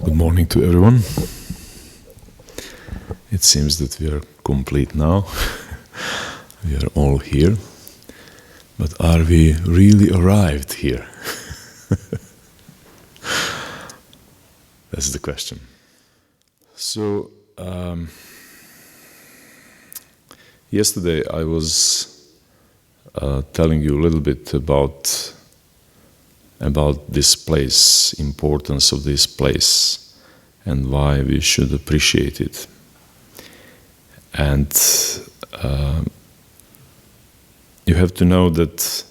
Good morning to everyone. It seems that we are complete now. We are all here. But are we really arrived here? That's the question. So, yesterday I was telling you a little bit about this place, importance of this place, and why we should appreciate it. And you have to know that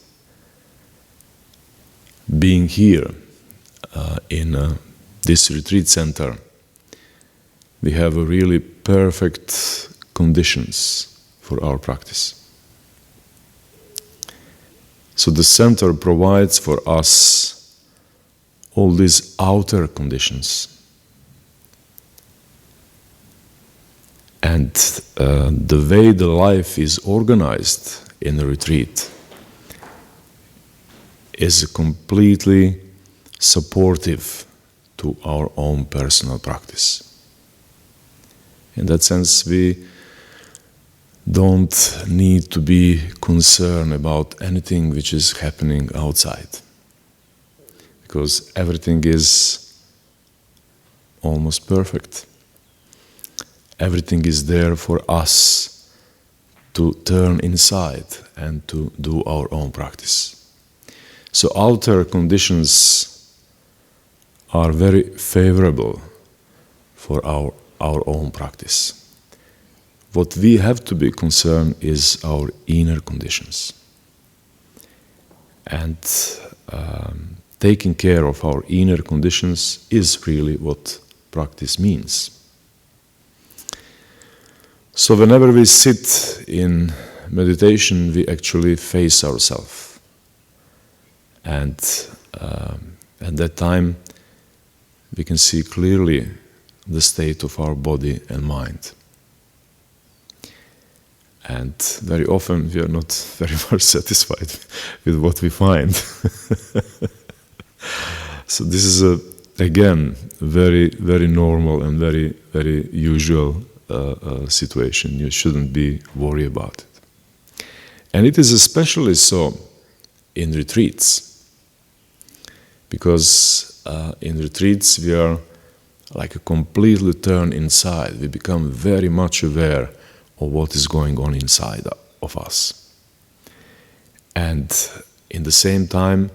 being here in this retreat center, we have a really perfect conditions for our practice. So the center provides for us all these outer conditions. And the way the life is organized in a retreat is completely supportive to our own personal practice. In that sense, we don't need to be concerned about anything which is happening outside, because everything is almost perfect. Everything is there for us to turn inside and to do our own practice. So outer conditions are very favorable for our own practice. What we have to be concerned is our inner conditions. And taking care of our inner conditions is really what practice means. So whenever we sit in meditation, we actually face ourselves. And at that time, we can see clearly the state of our body and mind. And very often we are not very much satisfied with what we find. So this is again very, very normal and very, very usual situation. You shouldn't be worried about it. And it is especially so in retreats, because in retreats we are like a completely turned inside. We become very much aware of what is going on inside of us. And in the same time,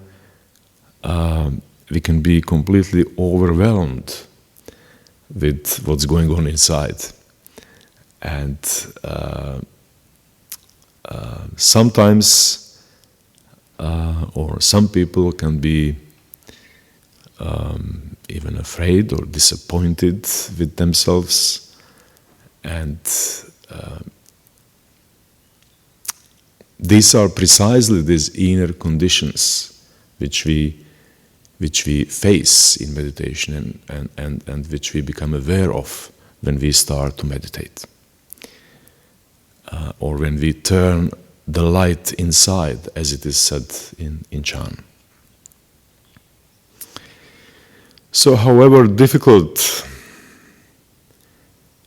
we can be completely overwhelmed with what's going on inside. And sometimes, or some people can be even afraid or disappointed with themselves, and these are precisely these inner conditions which we face in meditation and which we become aware of when we start to meditate, or when we turn the light inside, as it is said in Chan. So however difficult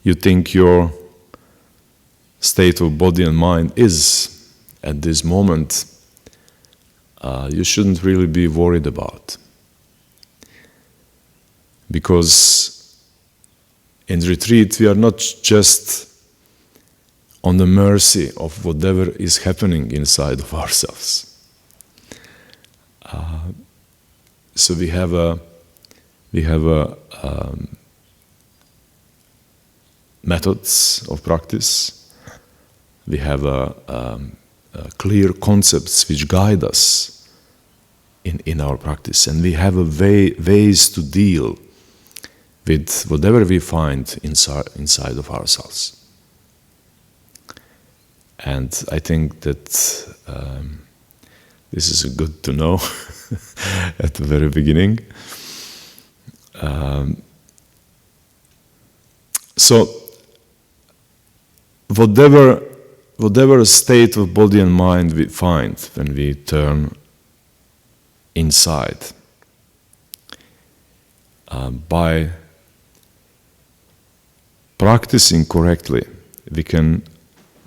you think your state of body and mind is at this moment, you shouldn't really be worried about. Because in retreat we are not just on the mercy of whatever is happening inside of ourselves. So we have a methods of practice. We have clear concepts which guide us in our practice, and we have ways to deal with whatever we find inside of ourselves. And I think that this is good to know at the very beginning. So whatever state of body and mind we find when we turn inside, by practicing correctly, we can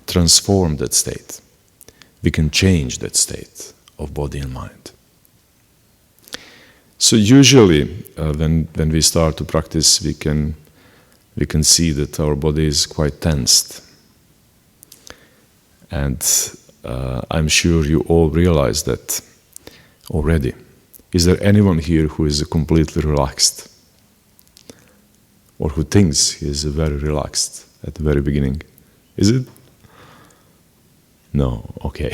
transform that state. We can change that state of body and mind. So usually, when we start to practice, we can see that our body is quite tensed. And I'm sure you all realize that already. Is there anyone here who is completely relaxed? Or who thinks he is very relaxed at the very beginning? Is it? No, okay.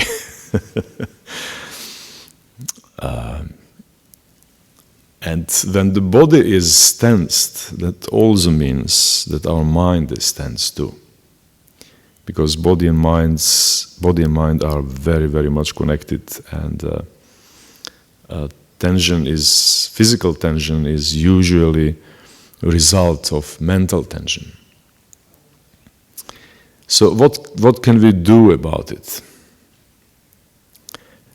And when the body is tensed, that also means that our mind is tense too. Because body and mind are very, very much connected, and physical tension is usually a result of mental tension. So what can we do about it?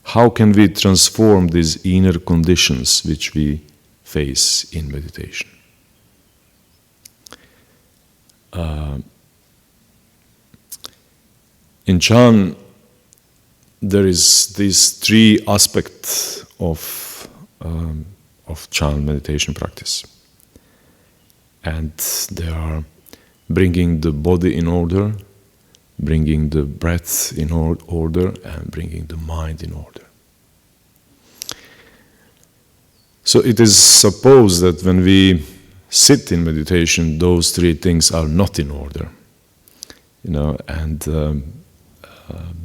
How can we transform these inner conditions which we face in meditation? In Chan, there is these three aspects of Chan meditation practice. And they are bringing the body in order, bringing the breath in order, and bringing the mind in order. So it is supposed that when we sit in meditation, those three things are not in order, and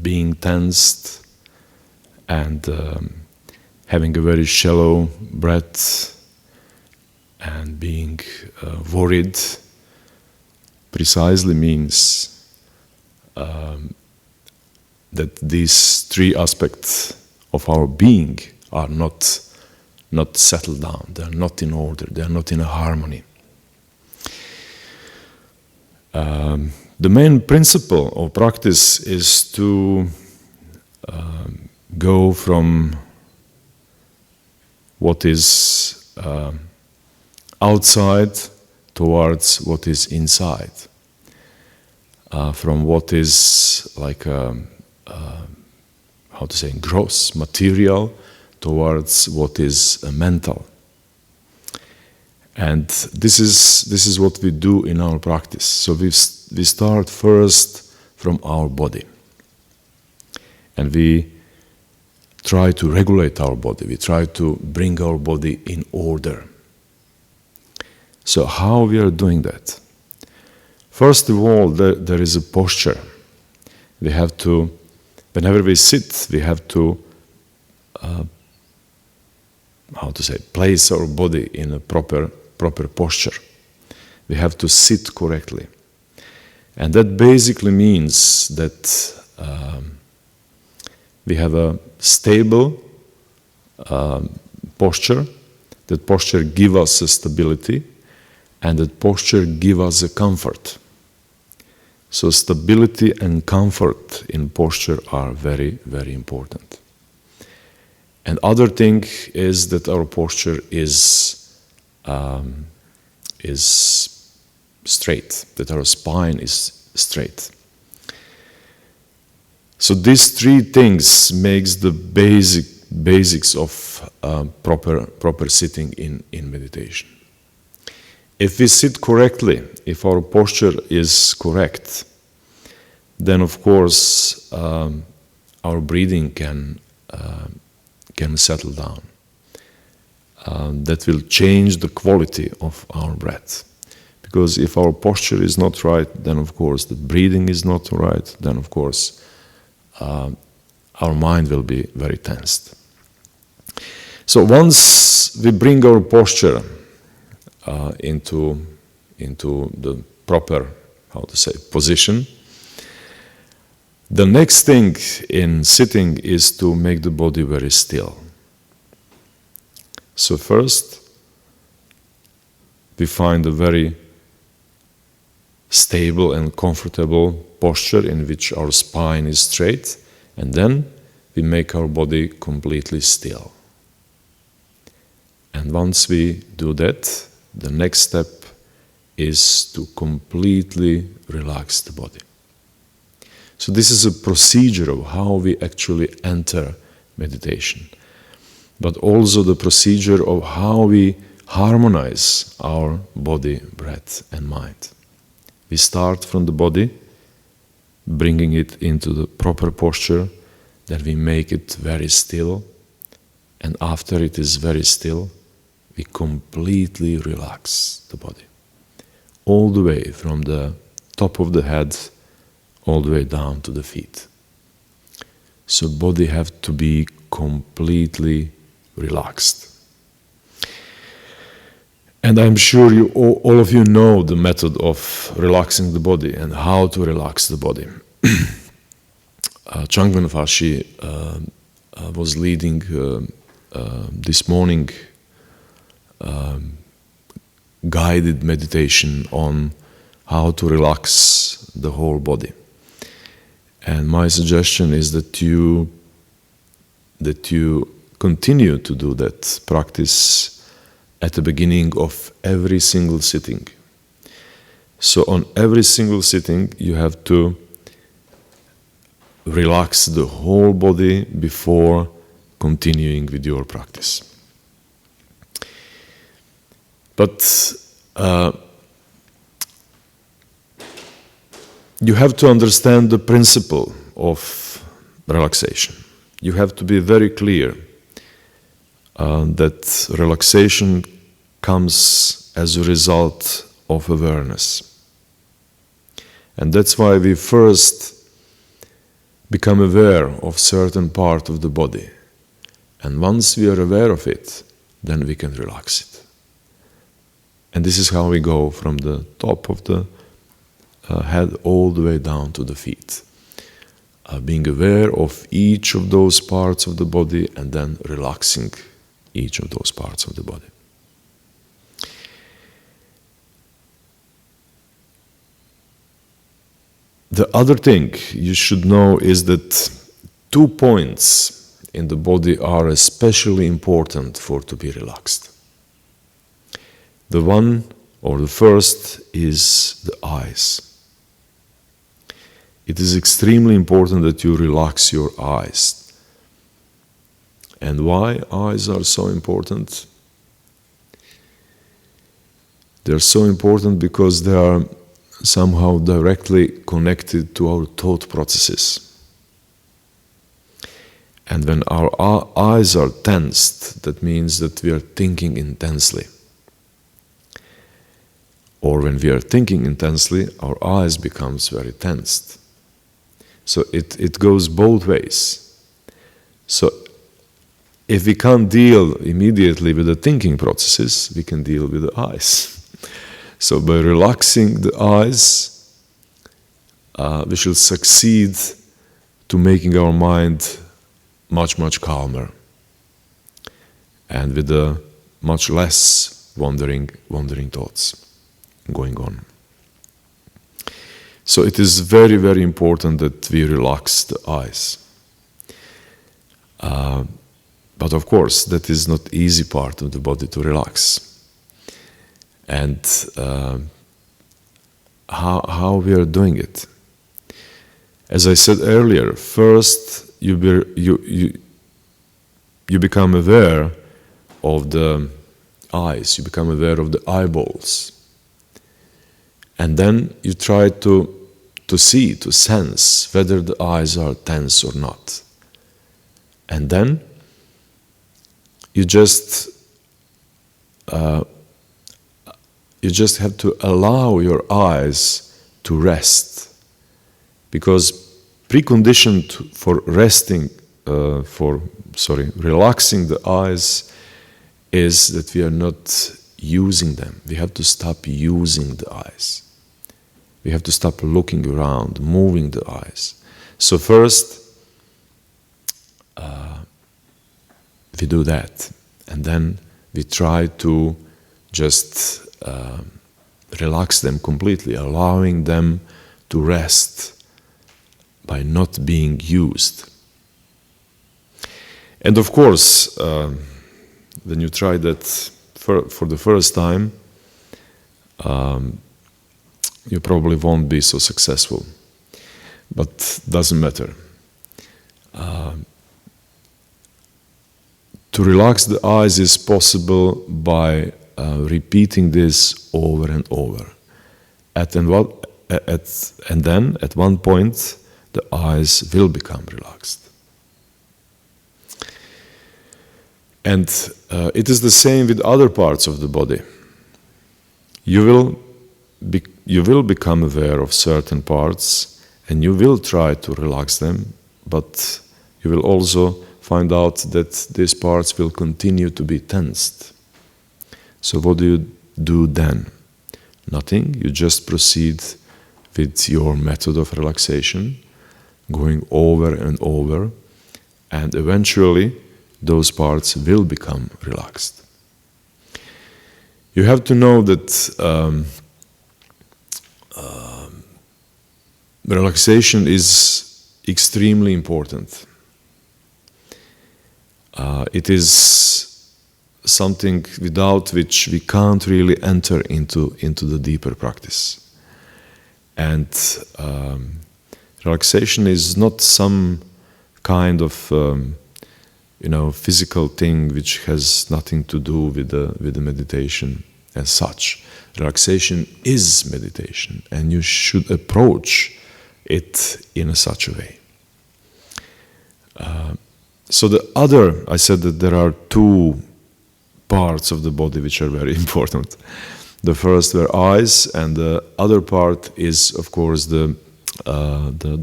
being tensed and having a very shallow breath and being worried precisely means that these three aspects of our being are not settled down, they are not in order, they are not in a harmony. The main principle of practice is to go from what is outside towards what is inside, from what is like gross, material, towards what is mental. And this is what we do in our practice. So we start first from our body, and we try to regulate our body. We try to bring our body in order. So how we are doing that? First of all, there is a posture. We have to, whenever we sit, we have to place our body in a proper posture. We have to sit correctly. And that basically means that we have a stable posture. That posture gives us a stability, and that posture gives us a comfort. So stability and comfort in posture are very, very important. And other thing is that our posture is straight, that our spine is straight. So these three things makes the basics of proper sitting in meditation. If we sit correctly, if our posture is correct, then of course our breathing can settle down. That will change the quality of our breath. Because if our posture is not right, then of course the breathing is not right, then of course our mind will be very tensed. So once we bring our posture into the proper, position, the next thing in sitting is to make the body very still. So first, we find a very stable and comfortable posture in which our spine is straight, and then we make our body completely still. And once we do that, the next step is to completely relax the body. So this is a procedure of how we actually enter meditation, but also the procedure of how we harmonize our body, breath, and mind. We start from the body, bringing it into the proper posture, then we make it very still, and after it is very still, we completely relax the body. All the way from the top of the head, all the way down to the feet. So body have to be completely relaxed. And I'm sure you all of you know the method of relaxing the body and how to relax the body. Changmen Fashi was leading this morning guided meditation on how to relax the whole body. And my suggestion is that you continue to do that practice at the beginning of every single sitting. So on every single sitting you have to relax the whole body before continuing with your practice. But you have to understand the principle of relaxation. You have to be very clear that relaxation comes as a result of awareness. And that's why we first become aware of certain part of the body. And once we are aware of it, then we can relax it. And this is how we go from the top of the head all the way down to the feet. Being aware of each of those parts of the body and then relaxing each of those parts of the body. The other thing you should know is that 2 points in the body are especially important for to be relaxed. The one, or the first, is the eyes. It is extremely important that you relax your eyes. And why eyes are so important? They are so important because they are somehow directly connected to our thought processes. And when our eyes are tensed, that means that we are thinking intensely. Or when we are thinking intensely, our eyes becomes very tensed. So it goes both ways. So if we can't deal immediately with the thinking processes, we can deal with the eyes. So by relaxing the eyes, we shall succeed to making our mind much, much calmer and with much less wandering thoughts going on. So it is very, very important that we relax the eyes. But of course, that is not easy part of the body to relax. And how we are doing it? As I said earlier, first you become aware of the eyes, you become aware of the eyeballs. And then you try to see, to sense whether the eyes are tense or not. And then you just have to allow your eyes to rest. Because precondition for relaxing the eyes is that we are not using them. We have to stop using the eyes. We have to stop looking around, moving the eyes. So first, we do that. And then we try to just relax them completely, allowing them to rest by not being used. And of course, when you try that for the first time, you probably won't be so successful. But doesn't matter. To relax the eyes is possible by repeating this over and over. And then, at one point, the eyes will become relaxed. And it is the same with other parts of the body. You will become aware of certain parts, and you will try to relax them, but you will also find out that these parts will continue to be tensed. So what do you do then? Nothing. You just proceed with your method of relaxation, going over and over, and eventually those parts will become relaxed. You have to know that relaxation is extremely important. It is something without which we can't really enter into the deeper practice. And relaxation is not some kind of physical thing which has nothing to do with the meditation as such. Relaxation is meditation, and you should approach it in such a way. I said that there are two parts of the body which are very important. The first were eyes, and the other part is, of course, the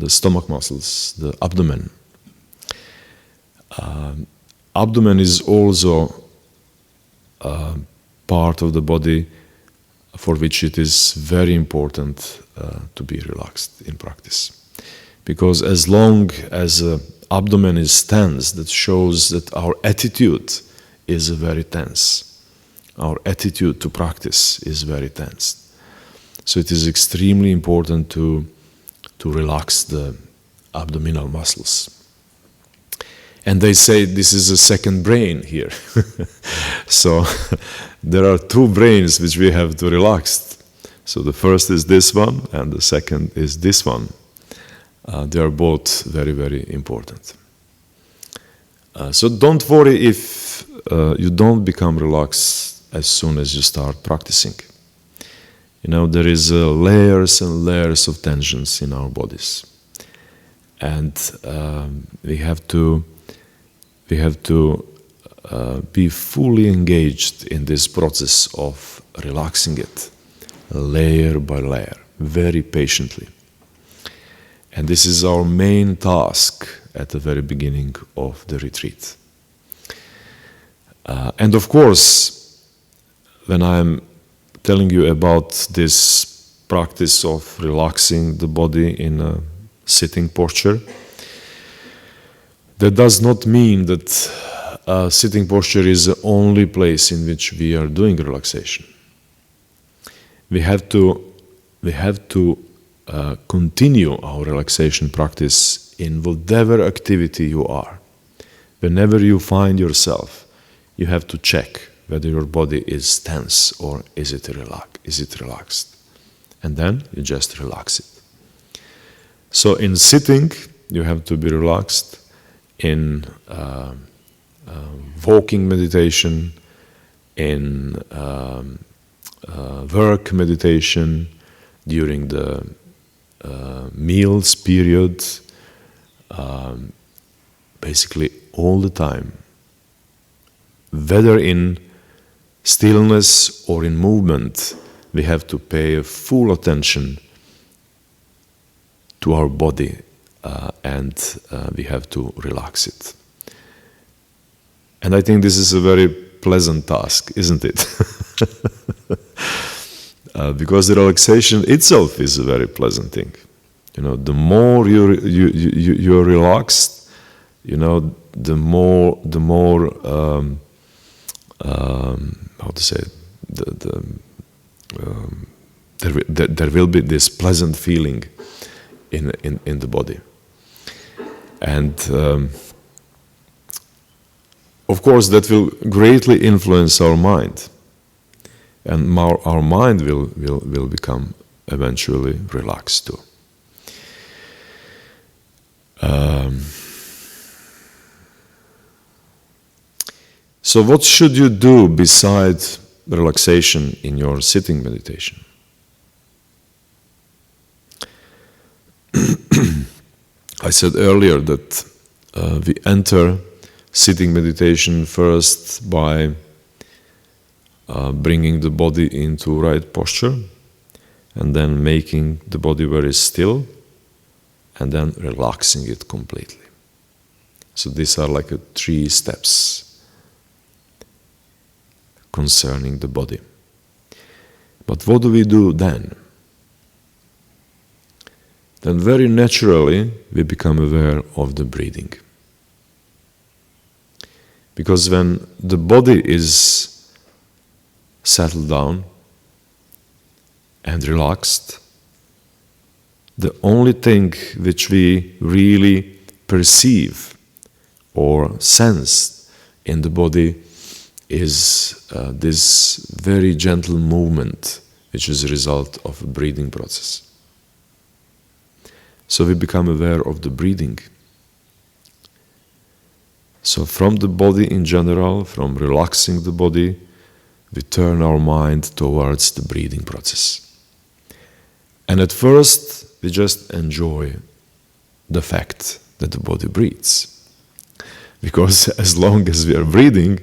stomach muscles, the abdomen. Abdomen is also part of the body for which it is very important to be relaxed in practice. Because as long as the abdomen is tense, that shows that our attitude is very tense. Our attitude to practice is very tense. So it is extremely important to relax the abdominal muscles. And they say this is a second brain here. So there are two brains which we have to relax. So the first is this one, and the second is this one. They are both very, very important. So don't worry if you don't become relaxed as soon as you start practicing. There is layers and layers of tensions in our bodies. And we have to be fully engaged in this process of relaxing it, layer by layer, very patiently. And this is our main task at the very beginning of the retreat. And of course, when I'm telling you about this practice of relaxing the body in a sitting posture, that does not mean that sitting posture is the only place in which we are doing relaxation. We have to continue our relaxation practice in whatever activity you are. Whenever you find yourself, you have to check whether your body is tense or is it relaxed. And then you just relax it. So in sitting, you have to be relaxed. In walking meditation, in work meditation, during the meals period, basically all the time. Whether in stillness or in movement, we have to pay full attention to our body. And we have to relax it. And I think this is a very pleasant task, isn't it? Because the relaxation itself is a very pleasant thing. The more you're relaxed, the more how to say it, there will be this pleasant feeling in the body. And of course that will greatly influence our mind, And our mind will become eventually relaxed too. So what should you do besides relaxation in your sitting meditation? I said earlier that we enter sitting meditation first by bringing the body into right posture, and then making the body very still, and then relaxing it completely. So these are like 3 steps concerning the body. But what do we do then? Then very naturally we become aware of the breathing. Because when the body is settled down and relaxed, the only thing which we really perceive or sense in the body is this very gentle movement, which is a result of a breathing process. So we become aware of the breathing. So from the body in general, from relaxing the body, we turn our mind towards the breathing process. And at first, we just enjoy the fact that the body breathes. Because as long as we are breathing,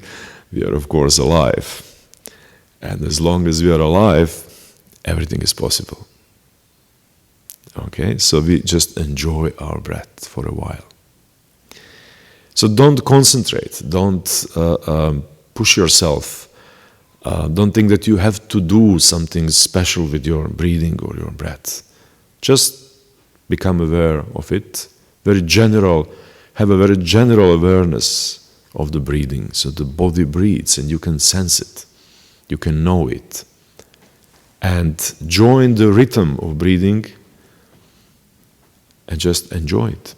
we are of course alive. And as long as we are alive, everything is possible. Okay, so we just enjoy our breath for a while. So don't concentrate, don't push yourself. Don't think that you have to do something special with your breathing or your breath. Just become aware of it. Very general, have a very general awareness of the breathing. So the body breathes and you can sense it. You can know it. And join the rhythm of breathing and just enjoy it.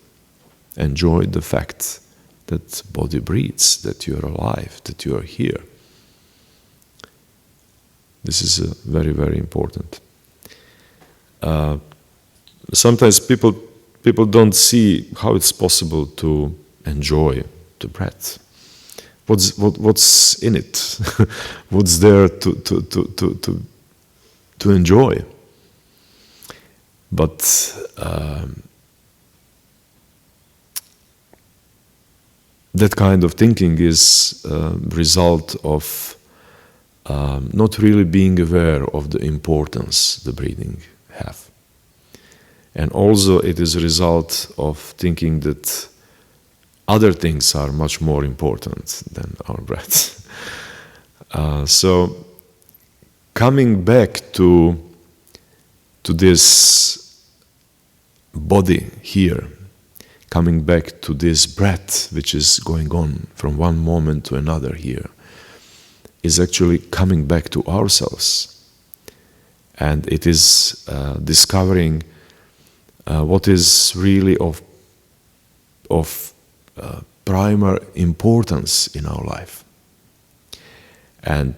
Enjoy the fact that body breathes, that you are alive, that you are here. This is very, very important. Sometimes people don't see how it's possible to enjoy the breath. What's in it? What's there to enjoy? But that kind of thinking is a result of not really being aware of the importance the breathing have. And also it is a result of thinking that other things are much more important than our breath. So coming back to this body here, coming back to this breath which is going on from one moment to another here, is actually coming back to ourselves. And it is discovering what is really of primary importance in our life. And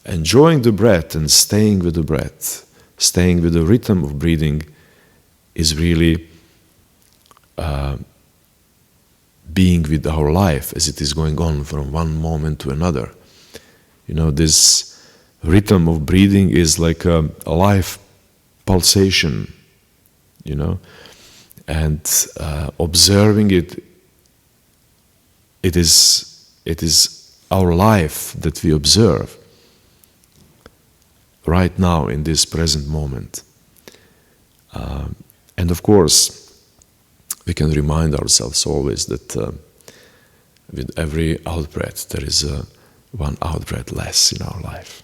enjoying the breath and staying with the breath, staying with the rhythm of breathing is really being with our life as it is going on from one moment to another. You know, this rhythm of breathing is like a life pulsation, you know, and observing it, it is our life that we observe right now in this present moment. And of course, we can remind ourselves always that with every out-breath there is one out-breath less in our life.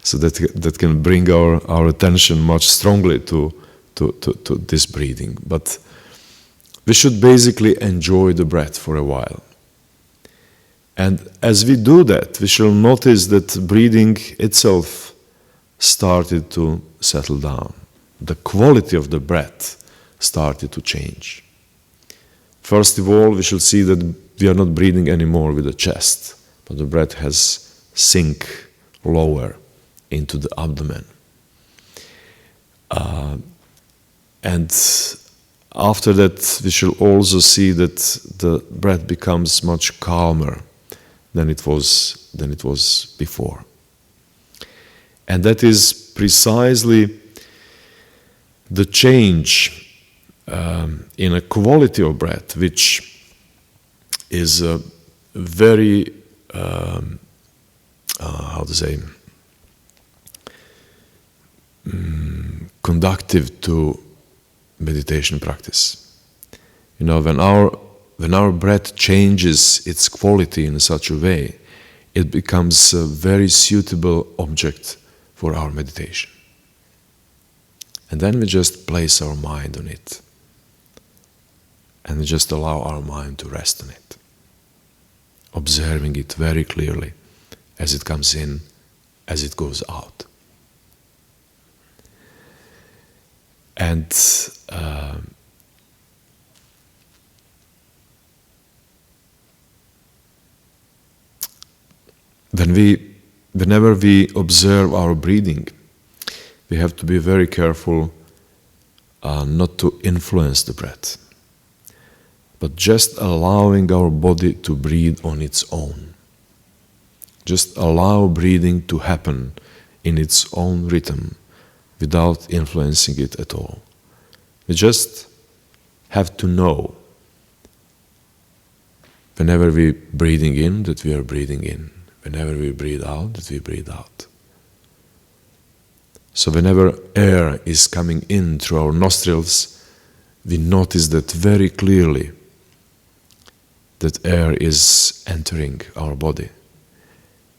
So that can bring our attention much strongly to this breathing. But we should basically enjoy the breath for a while. And as we do that, we shall notice that breathing itself started to settle down. The quality of the breath started to change. First of all, we shall see that we are not breathing anymore with the chest, but the breath has sink lower into the abdomen. And after that, we shall also see that the breath becomes much calmer than it was before. And that is precisely the change in a quality of breath, which is very, conductive to meditation practice. You know, when our breath changes its quality in such a way, it becomes a very suitable object for our meditation. And then we just place our mind on it. And we just allow our mind to rest on it, observing it very clearly as it comes in, as it goes out. And whenever we observe our breathing, we have to be very careful not to influence the breath, but just allowing our body to breathe on its own. Just allow breathing to happen in its own rhythm without influencing it at all. We just have to know whenever we're breathing in, that we are breathing in. Whenever we breathe out, that we breathe out. So whenever air is coming in through our nostrils, we notice that very clearly, that air is entering our body.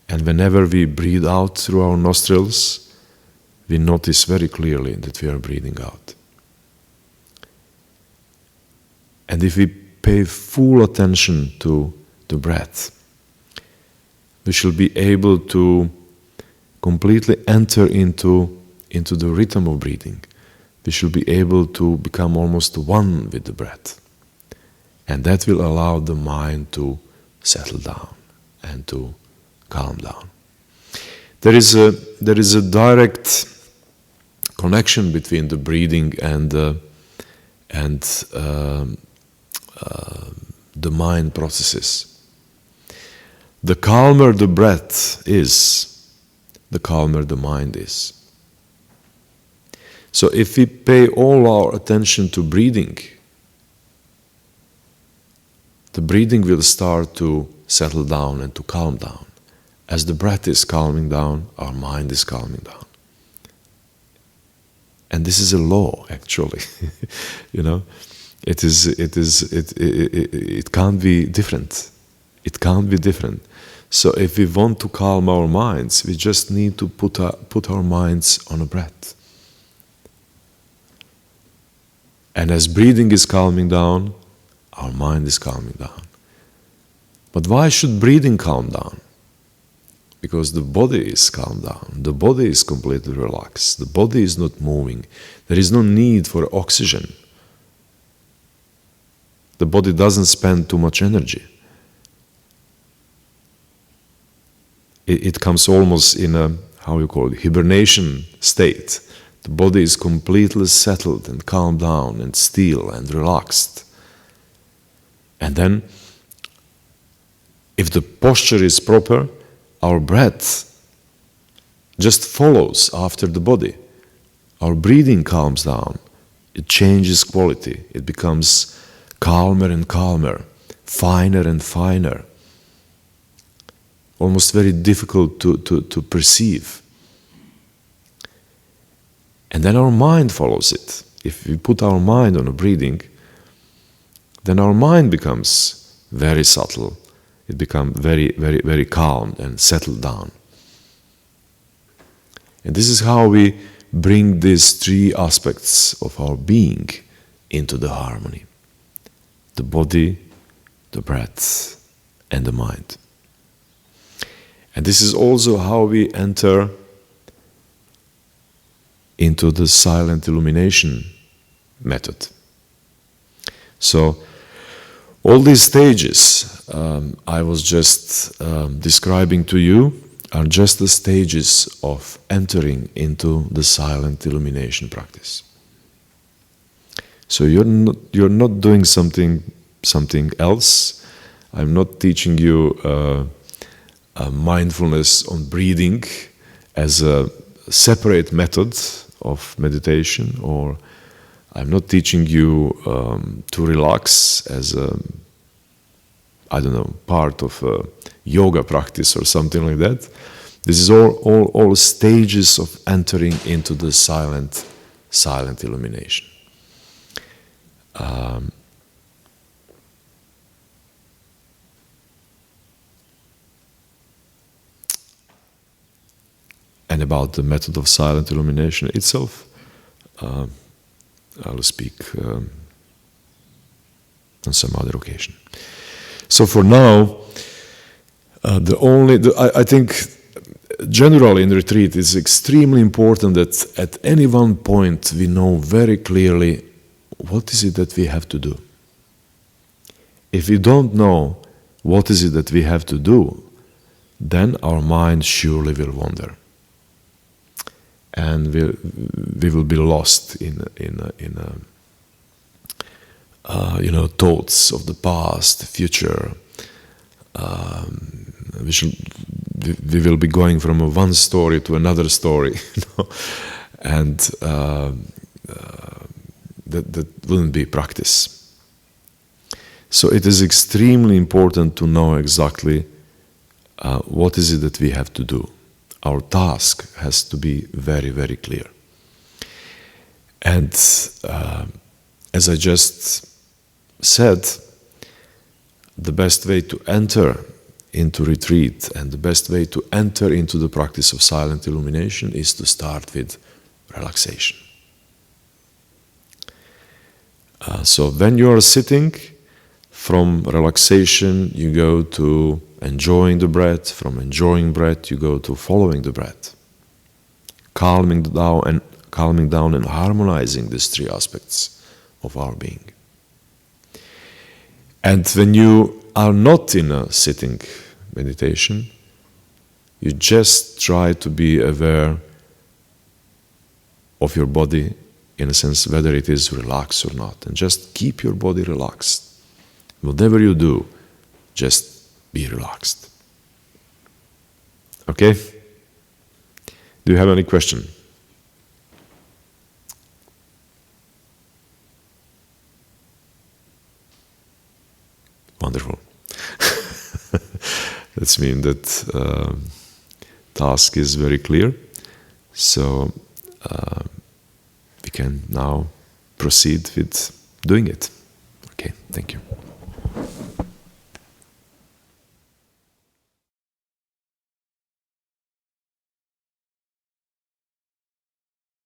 And whenever we breathe out through our nostrils, we notice very clearly that we are breathing out. And if we pay full attention to the breath, we shall be able to completely enter into the rhythm of breathing. We shall be able to become almost one with the breath. And that will allow the mind to settle down and to calm down. There is a direct connection between the breathing and the mind processes. The calmer the breath is, the calmer the mind is. So if we pay all our attention to breathing, the breathing will start to settle down and to calm down. As the breath is calming down, our mind is calming down. And this is a law, actually. You know, it can't be different. It can't be different. So if we want to calm our minds, we just need to put our minds on a breath. And as breathing is calming down, our mind is calming down. But why should breathing calm down? Because the body is calmed down. The body is completely relaxed. The body is not moving. There is no need for oxygen. The body doesn't spend too much energy. It comes almost in a, hibernation state. The body is completely settled and calmed down and still and relaxed. And then, if the posture is proper, our breath just follows after the body. Our breathing calms down. It changes quality. It becomes calmer and calmer, finer and finer. Almost very difficult to perceive. And then our mind follows it. If we put our mind on a breathing, then our mind becomes very subtle. It becomes very, very, very calm and settled down. And this is how we bring these three aspects of our being into the harmony. The body, the breath, and the mind. And this is also how we enter into the silent illumination method. So, all these stages I was just describing to you are just the stages of entering into the silent illumination practice. So you're not doing something else. I'm not teaching you mindfulness on breathing as a separate method of meditation, or I'm not teaching you to relax as a, I don't know, part of a yoga practice or something like that. This is all stages of entering into the silent illumination. And about the method of silent illumination itself, I'll speak on some other occasion. So for now, I think generally in retreat it's extremely important that at any one point we know very clearly what is it that we have to do. If we don't know what is it that we have to do, then our mind surely will wander. And we will be lost in thoughts of the past, the future. We will be going from one story to another story, and that wouldn't be practice. So it is extremely important to know exactly what is it that we have to do. Our task has to be very, very clear. And as I just said, the best way to enter into retreat and the best way to enter into the practice of silent illumination is to start with relaxation. So when you are sitting, from relaxation you go to enjoying the breath. From enjoying breath you go to following the breath, calming down and harmonizing these three aspects of our being. And when you are not in a sitting meditation, you just try to be aware of your body, in a sense, whether it is relaxed or not, and just keep your body relaxed. Whatever you do, just be relaxed. Okay? Do you have any question? Wonderful. That means that task is very clear. So we can now proceed with doing it. Okay, thank you.